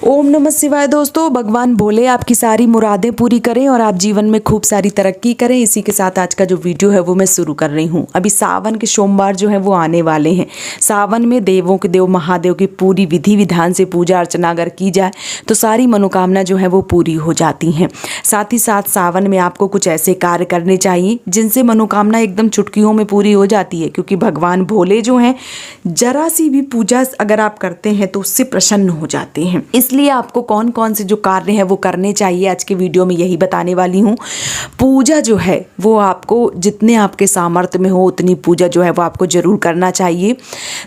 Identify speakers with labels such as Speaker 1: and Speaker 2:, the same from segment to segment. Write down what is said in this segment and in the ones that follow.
Speaker 1: ओम नमः शिवाय। दोस्तों, भगवान भोले आपकी सारी मुरादें पूरी करें और आप जीवन में खूब सारी तरक्की करें। इसी के साथ आज का जो वीडियो है वो मैं शुरू कर रही हूँ। अभी सावन के सोमवार जो है वो आने वाले हैं। सावन में देवों के देव महादेव की पूरी विधि विधान से पूजा अर्चना अगर की जाए तो सारी मनोकामना जो है वो पूरी हो जाती हैं। साथ ही साथ सावन में आपको कुछ ऐसे कार्य करने चाहिए जिनसे मनोकामना एकदम चुटकियों में पूरी हो जाती है, क्योंकि भगवान भोले जो हैं जरा सी भी पूजा अगर आप करते हैं तो उससे प्रसन्न हो जाते हैं। इसलिए आपको कौन कौन से जो कार्य हैं वो करने चाहिए आज के वीडियो में यही बताने वाली हूँ। पूजा जो है वो आपको जितने आपके सामर्थ्य में हो उतनी पूजा जो है वो आपको जरूर करना चाहिए।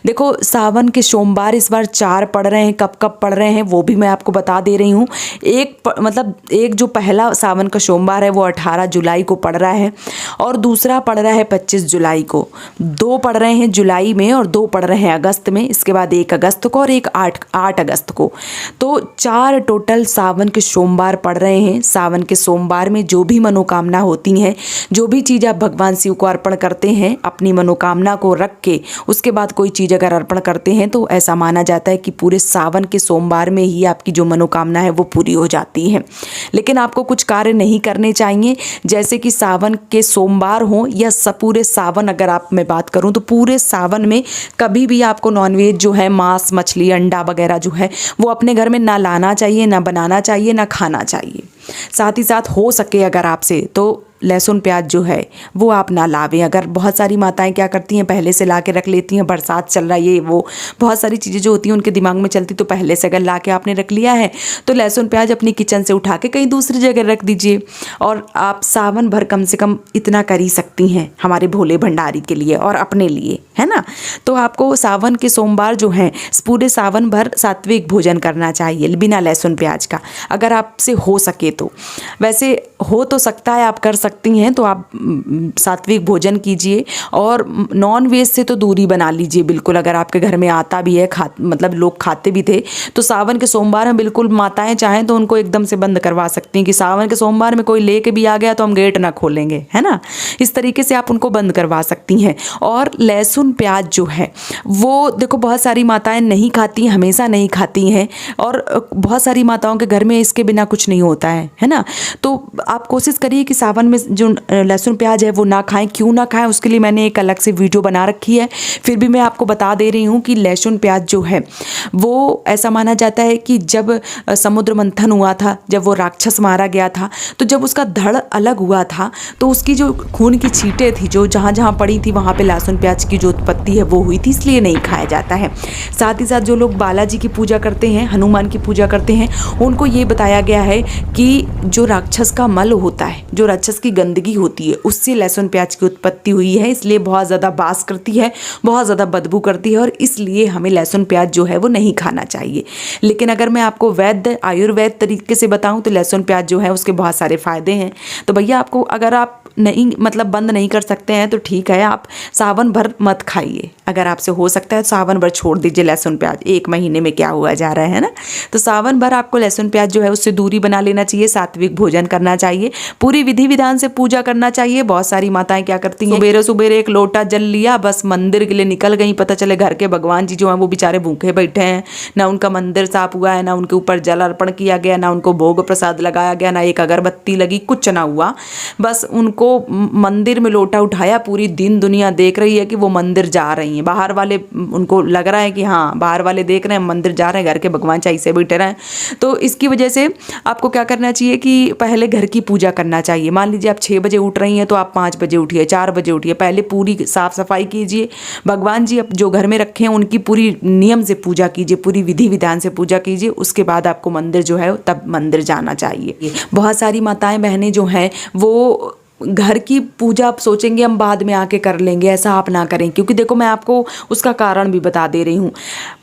Speaker 1: देखो, सावन के सोमवार इस बार 4 पड़ रहे हैं। कब कब पड़ रहे हैं वो भी मैं आपको बता दे रही हूँ। एक जो पहला सावन का सोमवार है वो 18 जुलाई को पड़ रहा है और दूसरा पड़ रहा है 25 जुलाई को। 2 पड़ रहे हैं जुलाई में और 2 पड़ रहे हैं अगस्त में। इसके बाद 1 अगस्त को और एक 8 अगस्त को। तो 4 टोटल सावन के सोमवार पड़ रहे हैं। सावन के सोमवार में जो भी मनोकामना होती हैं, जो भी चीज़ आप भगवान शिव को अर्पण करते हैं, अपनी मनोकामना को रख के उसके बाद कोई चीज़ अगर अर्पण करते हैं तो ऐसा माना जाता है कि पूरे सावन के सोमवार में ही आपकी जो मनोकामना है वो पूरी हो जाती है। लेकिन आपको कुछ कार्य नहीं करने चाहिए, जैसे कि सावन के सोमवार हो या पूरे सावन अगर आप मैं बात करूं तो पूरे सावन में कभी भी आपको नॉनवेज जो है, मांस मछली अंडा वगैरह जो है वो अपने घर में ना लाना चाहिए, ना बनाना चाहिए, ना खाना चाहिए। साथ ही साथ हो सके अगर आपसे तो लहसुन प्याज जो है वो आप ना लावें। अगर बहुत सारी माताएं क्या करती हैं, पहले से ला के रख लेती हैं, बरसात चल रहा है ये वो बहुत सारी चीज़ें जो होती हैं उनके दिमाग में चलती, तो पहले से अगर ला के आपने रख लिया है तो लहसुन प्याज अपनी किचन से उठा के कहीं दूसरी जगह रख दीजिए। और आप सावन भर कम से कम इतना कर ही सकती हैं हमारे भोले भंडारी के लिए और अपने लिए, है ना। तो आपको सावन के सोमवार जो हैं पूरे सावन भर सात्विक भोजन करना चाहिए बिना लहसुन प्याज का, अगर आपसे हो सके तो। वैसे हो तो सकता है, आप कर सकती हैं तो आप सात्विक भोजन कीजिए और नॉन वेज से तो दूरी बना लीजिए बिल्कुल। अगर आपके घर में आता भी है, मतलब लोग खाते भी थे, तो सावन के सोमवार में बिल्कुल माताएं चाहें तो उनको एकदम से बंद करवा सकती हैं कि सावन के सोमवार में कोई लेके भी आ गया तो हम गेट ना खोलेंगे, है ना। इस तरीके से आप उनको बंद करवा सकती हैं। और लहसुन प्याज जो है वो देखो बहुत सारी माताएं नहीं खाती, हमेशा नहीं खाती हैं, और बहुत सारी माताओं के घर में इसके बिना कुछ नहीं होता है ना। तो आप कोशिश करिए कि सावन में जो लहसुन प्याज है वो ना खाएं। क्यों ना खाएं उसके लिए मैंने एक अलग से वीडियो बना रखी है, फिर भी मैं आपको बता दे रही हूँ कि लहसुन प्याज जो है वो ऐसा माना जाता है कि जब समुद्र मंथन हुआ था, जब वो राक्षस मारा गया था, तो जब उसका धड़ अलग हुआ था तो उसकी जो खून की छींटें थी जो जहाँ जहाँ पड़ी थी वहाँ पे लहसुन प्याज की जो उत्पत्ति है वो हुई थी, इसलिए नहीं खाया जाता है। साथ ही साथ जो लोग बालाजी की पूजा करते हैं, हनुमान की पूजा करते हैं, उनको ये बताया गया है कि जो राक्षस का मल होता है, जो राक्षस की गंदगी होती है, उससे लहसुन प्याज की उत्पत्ति हुई है, इसलिए बहुत ज़्यादा बास करती है, बहुत ज़्यादा बदबू करती है और इसलिए हमें लहसुन प्याज जो है वो नहीं खाना चाहिए। लेकिन अगर मैं आपको वैद्य आयुर्वेद तरीके से बताऊं तो लहसुन प्याज जो है उसके बहुत सारे फ़ायदे हैं। तो भैया आपको अगर आप नहीं बंद नहीं कर सकते हैं तो ठीक है, आप सावन भर मत खाइए। अगर आपसे हो सकता है तो सावन भर छोड़ दीजिए लहसुन प्याज। 1 महीने में क्या हुआ जा रहा है ना। तो सावन भर आपको लहसुन प्याज जो है उससे दूरी बना लेना चाहिए, सात्विक भोजन करना चाहिए, पूरी विधि विधान से पूजा करना चाहिए। बहुत सारी माताएं क्या करती हैं, सुबेरे सुबेरे एक लोटा जल लिया, बस मंदिर के लिए निकल गई, पता चले घर के भगवान जी जो हैं वो बेचारे भूखे बैठे हैं, ना उनका मंदिर साफ हुआ है, ना उनके ऊपर जल अर्पण किया गया, ना उनको भोग प्रसाद लगाया गया, ना एक अगरबत्ती लगी, कुछ ना हुआ। बस उनको मंदिर में लोटा उठाया, पूरी दिन दुनिया देख रही है कि वो मंदिर जा रही हैं, बाहर वाले उनको लग रहा है कि हाँ बाहर वाले देख रहे हैं मंदिर जा रहे हैं, घर के भगवान चाहिए से बैठे रहे। तो इसकी वजह से आपको क्या करना चाहिए कि पहले घर की पूजा करना चाहिए। मान लीजिए आप 6 बजे उठ रही हैं तो आप 5 बजे उठिए, 4 बजे उठिए, पहले पूरी साफ सफाई कीजिए, भगवान जी जो घर में रखे हैं उनकी पूरी नियम से पूजा कीजिए, पूरी विधि विधान से पूजा कीजिए। उसके बाद आपको मंदिर जो है तब मंदिर जाना चाहिए। बहुत सारी माताएं बहनें जो हैं वो घर की पूजा आप सोचेंगे हम बाद में आके कर लेंगे, ऐसा आप ना करें, क्योंकि देखो मैं आपको उसका कारण भी बता दे रही हूँ।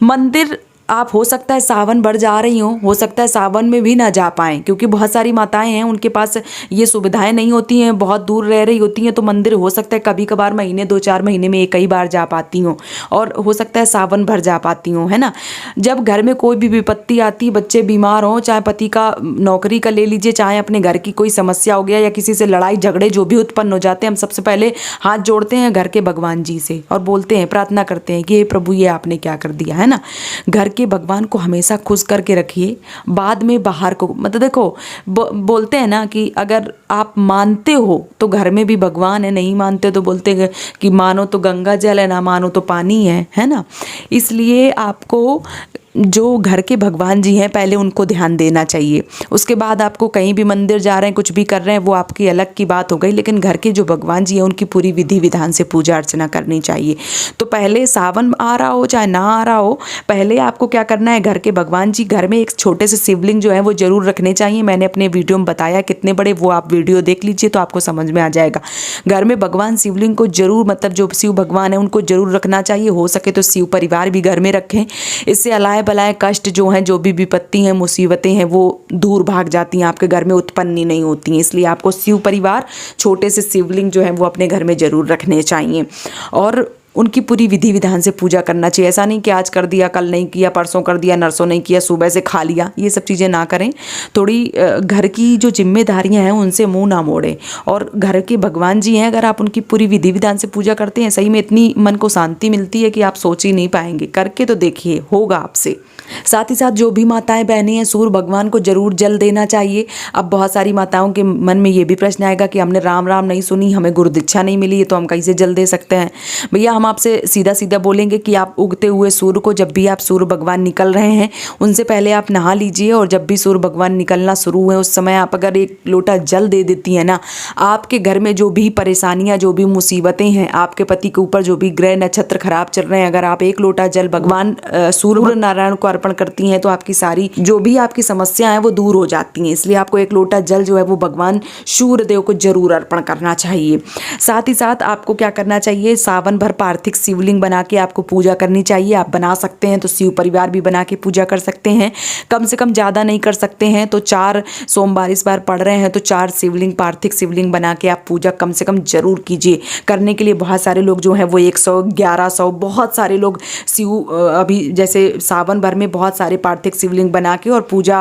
Speaker 1: मंदिर आप हो सकता है सावन भर जा रही हो सकता है सावन में भी ना जा पाएँ, क्योंकि बहुत सारी माताएं हैं उनके पास ये सुविधाएं नहीं होती हैं, बहुत दूर रह रही होती हैं, तो मंदिर हो सकता है कभी कभार महीने 2-4 महीने में एक ही बार जा पाती हूँ, और हो सकता है सावन भर जा पाती हूँ, है ना। जब घर में कोई भी विपत्ति आती, बच्चे बीमार हों, चाहे पति का नौकरी का ले लीजिए, चाहे अपने घर की कोई समस्या हो गया या किसी से लड़ाई झगड़े जो भी उत्पन्न हो जाते हैं, हम सबसे पहले हाथ जोड़ते हैं घर के भगवान जी से और बोलते हैं, प्रार्थना करते हैं कि हे प्रभु ये आपने क्या कर दिया, है ना। घर के भगवान को हमेशा खुश करके रखिए, बाद में बाहर को मतलब देखो बोलते हैं ना कि अगर आप मानते हो तो घर में भी भगवान है, नहीं मानते तो बोलते हैं कि मानो तो गंगा जल है, ना मानो तो पानी है ना। इसलिए आपको जो घर के भगवान जी हैं पहले उनको ध्यान देना चाहिए। उसके बाद आपको कहीं भी मंदिर जा रहे हैं, कुछ भी कर रहे हैं, वो आपकी अलग की बात हो गई, लेकिन घर के जो भगवान जी हैं उनकी पूरी विधि विधान से पूजा अर्चना करनी चाहिए। तो पहले सावन आ रहा हो चाहे ना आ रहा हो, पहले आपको क्या करना है, घर के भगवान जी, घर में एक छोटे से शिवलिंग जो है वो जरूर रखने चाहिए। मैंने अपने वीडियो में बताया कितने बड़े, वो आप वीडियो देख लीजिए तो आपको समझ में आ जाएगा। घर में भगवान शिवलिंग को जरूर, मतलब जो शिव भगवान है उनको जरूर रखना चाहिए। हो सके तो शिव परिवार भी घर में रखें, इससे अलाए बलाए कष्ट जो हैं, जो भी विपत्ति हैं, मुसीबतें हैं, वो दूर भाग जाती हैं, आपके घर में उत्पन्न ही नहीं होती हैं। इसलिए आपको शिव परिवार, छोटे से शिवलिंग जो है वो अपने घर में जरूर रखने चाहिए और उनकी पूरी विधि विधान से पूजा करना चाहिए। ऐसा नहीं कि आज कर दिया, कल नहीं किया, परसों कर दिया, नरसों नहीं किया, सुबह से खा लिया, ये सब चीज़ें ना करें। थोड़ी घर की जो जिम्मेदारियां हैं उनसे मुंह ना मोड़ें। और घर के भगवान जी हैं, अगर आप उनकी पूरी विधि विधान से पूजा करते हैं, सही में इतनी मन को शांति मिलती है कि आप सोच ही नहीं पाएंगे। करके तो देखिए, होगा आपसे। साथ ही साथ जो भी माताएं बहनें हैं, सूर्य भगवान को जरूर जल देना चाहिए। अब बहुत सारी माताओं के मन में ये भी प्रश्न आएगा कि हमने राम राम नहीं सुनी, हमें गुरु दीक्षा नहीं मिली है, तो हम कैसे जल दे सकते हैं। भैया हम आपसे सीधा सीधा बोलेंगे कि आप उगते हुए सूर्य को, जब भी आप सूर्य भगवान निकल रहे हैं उनसे पहले आप नहा लीजिए, और जब भी सूर्य भगवान निकलना शुरू हुए उस समय आप अगर एक लोटा जल दे देती हैं ना, आपके घर में जो भी परेशानियां, जो भी मुसीबतें हैं, आपके पति के ऊपर जो भी ग्रह नक्षत्र खराब चल रहे हैं, अगर आप एक लोटा जल भगवान सूर्य नारायण को अर्पण करती हैं तो आपकी सारी जो भी आपकी समस्या है वो दूर हो जाती हैं। इसलिए आपको एक लोटा जल जो है वो भगवान सूर्य देव को जरूर अर्पण करना चाहिए। साथ ही साथ आपको क्या करना चाहिए, सावन भर पार्थिव शिवलिंग बना के आपको पूजा करनी चाहिए। आप बना सकते हैं तो शिव परिवार भी बना के पूजा कर सकते हैं। कम से कम ज़्यादा नहीं कर सकते हैं तो 4 सोमवार इस बार पढ़ रहे हैं तो 4 शिवलिंग, पार्थिव शिवलिंग बना के आप पूजा कम से कम जरूर कीजिए। करने के लिए बहुत सारे लोग जो हैं वो 100, 1100, बहुत सारे लोग शिव अभी जैसे सावन भर में बहुत सारे पार्थिव शिवलिंग बना के और पूजा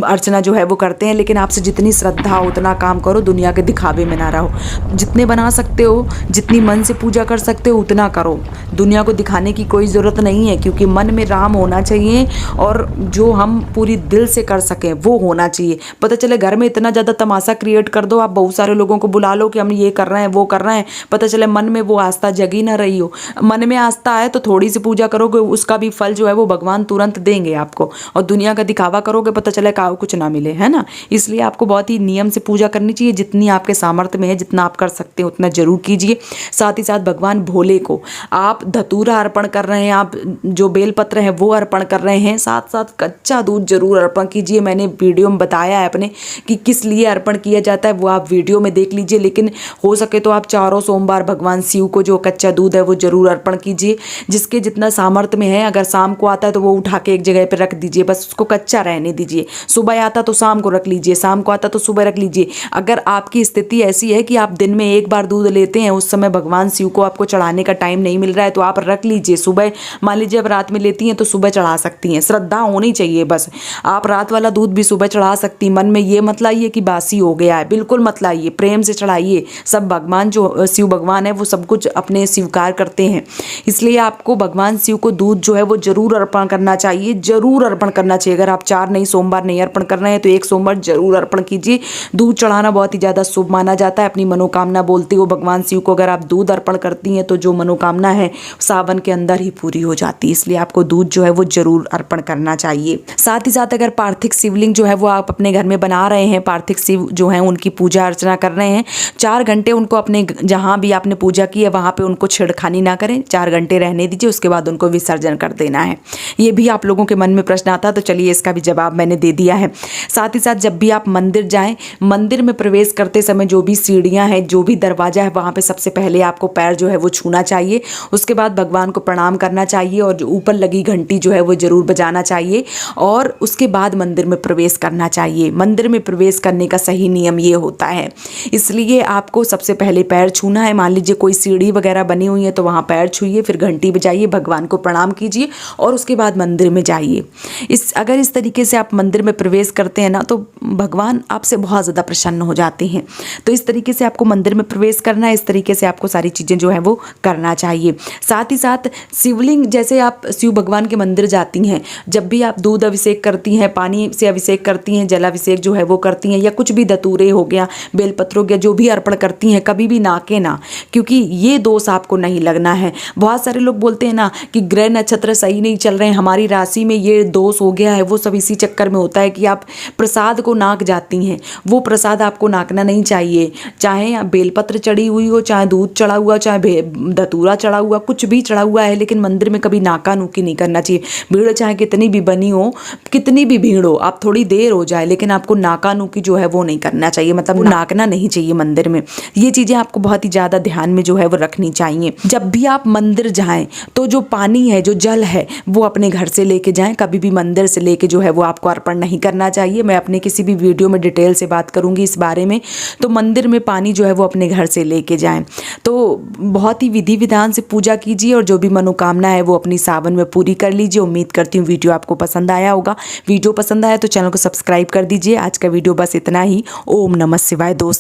Speaker 1: अर्चना जो है वो करते हैं। लेकिन आपसे जितनी श्रद्धा हो उतना काम करो, दुनिया के दिखावे में ना रहो। जितने बना सकते हो, जितनी मन से पूजा कर सकते हो उतना करो। दुनिया को दिखाने की कोई ज़रूरत नहीं है, क्योंकि मन में राम होना चाहिए और जो हम पूरी दिल से कर सकें वो होना चाहिए। पता चले घर में इतना ज़्यादा तमाशा क्रिएट कर दो, आप बहुत सारे लोगों को बुला लो कि हम ये कर रहे हैं, वो कर रहे हैं, पता चले मन में वो आस्था जगी ना रही हो। मन में आस्था है तो थोड़ी सी पूजा करोगे, उसका भी फल जो है वो भगवान तुरंत देंगे आपको। और दुनिया का दिखावा करोगे, पता चले कुछ ना मिले, है ना। इसलिए आपको बहुत ही नियम से पूजा करनी चाहिए। जितनी आपके सामर्थ्य में है, जितना आप कर सकते हैं उतना जरूर कीजिए। साथ ही साथ भगवान भोले को आप धतूरा अर्पण कर रहे हैं, आप जो बेलपत्र है वो अर्पण कर रहे हैं, साथ साथ कच्चा दूध जरूर अर्पण कीजिए। मैंने वीडियो में बताया है अपने कि किस लिए अर्पण किया जाता है, वो आप वीडियो में देख लीजिए। लेकिन हो सके तो आप 4 सोमवार भगवान शिव को जो कच्चा दूध है वो जरूर अर्पण कीजिए। जिसके जितना सामर्थ्य में है, अगर शाम को आता है तो वो उठा के एक जगह पर रख दीजिए, बस उसको कच्चा रहने दीजिए। सुबह आता तो शाम को रख लीजिए, शाम को आता तो सुबह रख लीजिए। अगर आपकी स्थिति ऐसी है कि आप दिन में एक बार दूध लेते हैं, उस समय भगवान शिव को आपको चढ़ाने का टाइम नहीं मिल रहा है, तो आप रख लीजिए। सुबह मान लीजिए अब रात में लेती हैं तो सुबह चढ़ा सकती हैं, श्रद्धा होनी चाहिए बस। आप रात वाला दूध भी सुबह चढ़ा सकती हैं। मन में ये मत लाइए कि बासी हो गया है, बिल्कुल मत लाइए, प्रेम से चढ़ाइए। सब भगवान जो शिव भगवान है वो सब कुछ अपने स्वीकार करते हैं। इसलिए आपको भगवान शिव को दूध जो है वो जरूर अर्पण करना चाहिए, जरूर अर्पण करना चाहिए। अगर आप 4 नहीं सोमवार नहीं अर्पण कर रहे हैं तो 1 सोमवार जरूर अर्पण कीजिए। दूध चढ़ाना बहुत ही ज़्यादा शुभ माना जाता है। अपनी मनोकामना बोलते हो भगवान शिव को अगर आप दूध अर्पण करती हैं तो जो मनोकामना है सावन के अंदर ही पूरी हो जाती है। इसलिए आपको दूध जो है वो जरूर अर्पण करना चाहिए। साथ ही साथ अगर पार्थिव शिवलिंग जो है वो आप अपने घर में बना रहे हैं, पार्थिव शिव जो है उनकी पूजा अर्चना कर रहे हैं, 4 घंटे उनको अपने जहाँ भी आपने पूजा की है वहाँ पे उनको छेड़खानी ना करें, 4 घंटे रहने दीजिए, उसके बाद उनको विसर्जन कर देना है। ये भी आप लोगों के मन में प्रश्न आता तो चलिए इसका भी जवाब मैंने दे दिया है। साथ ही साथ जब भी आप मंदिर जाएं, मंदिर में प्रवेश करते समय जो भी सीढ़ियां हैं, जो भी दरवाजा है, वहाँ पे सबसे पहले आपको पैर जो है वो छूना चाहिए। उसके बाद भगवान को प्रणाम करना चाहिए और जो ऊपर लगी घंटी जो है वो जरूर बजाना चाहिए और उसके बाद मंदिर में प्रवेश करना चाहिए। मंदिर में प्रवेश करने का सही नियम ये होता है। इसलिए आपको सबसे पहले पैर छूना है। मान लीजिए कोई सीढ़ी वगैरह बनी हुई है तो वहाँ पैर छूइए, फिर घंटी बजाइए, भगवान को प्रणाम कीजिए और उसके बाद मंदिर में जाइए। अगर इस तरीके से आप मंदिर में प्रवेश करते हैं ना तो भगवान आपसे बहुत ज़्यादा प्रसन्न हो जाते हैं। तो इस तरीके से आपको मंदिर में प्रवेश करना है, इस तरीके से आपको सारी चीज़ें जो है वो करना चाहिए। साथ ही साथ शिवलिंग, जैसे आप शिव भगवान के मंदिर जाती हैं, जब भी आप दूध अभिषेक करती हैं, पानी से अभिषेक करती हैं, जलाभिषेक जो है वो करती हैं, या कुछ भी धतूरे हो गया, बेलपत्र हो गया, जो भी अर्पण करती हैं, कभी भी नाके ना, क्योंकि ये दोष आपको नहीं लगना है। बहुत सारे लोग बोलते हैं ना कि ग्रह नक्षत्र सही नहीं चल रहे हैं, हमारी राशि में ये दोष हो गया है, वो सब इसी चक्कर में होता है कि आप प्रसाद को नाक जाती हैं। वो प्रसाद आपको नाकना नहीं चाहिए, चाहे बेलपत्र चढ़ी हुई हो, चाहे दूध चढ़ा हुआ, चाहे धतूरा चढ़ा हुआ, कुछ भी चढ़ा हुआ है, लेकिन मंदिर में कभी नाका नूकी नहीं करना चाहिए। भीड़ चाहे कितनी भी बनी हो, कितनी भी भीड़ हो, आप थोड़ी देर हो जाए, लेकिन आपको नाका नूकी जो है वो नहीं करना चाहिए, मतलब नाकना नहीं चाहिए मंदिर में। ये चीज़ें आपको बहुत ही ज़्यादा ध्यान में जो है वो रखनी चाहिए। जब भी आप मंदिर जाएं तो जो पानी है, जो जल है, वो अपने घर से लेके जाएं, कभी भी मंदिर से लेके जो है वो आपको अर्पण नहीं करना चाहिए। मैं अपने किसी भी वीडियो में डिटेल से बात करूंगी इस बारे में। तो मंदिर में पानी जो है वो अपने घर से लेके जाएं। तो बहुत ही विधि विधान से पूजा कीजिए और जो भी मनोकामना है वो अपनी सावन में पूरी कर लीजिए। उम्मीद करती हूँ वीडियो आपको पसंद आया होगा। वीडियो पसंद आया तो चैनल को सब्सक्राइब कर दीजिए। आज का वीडियो बस इतना ही। ओम नमः शिवाय दोस्त।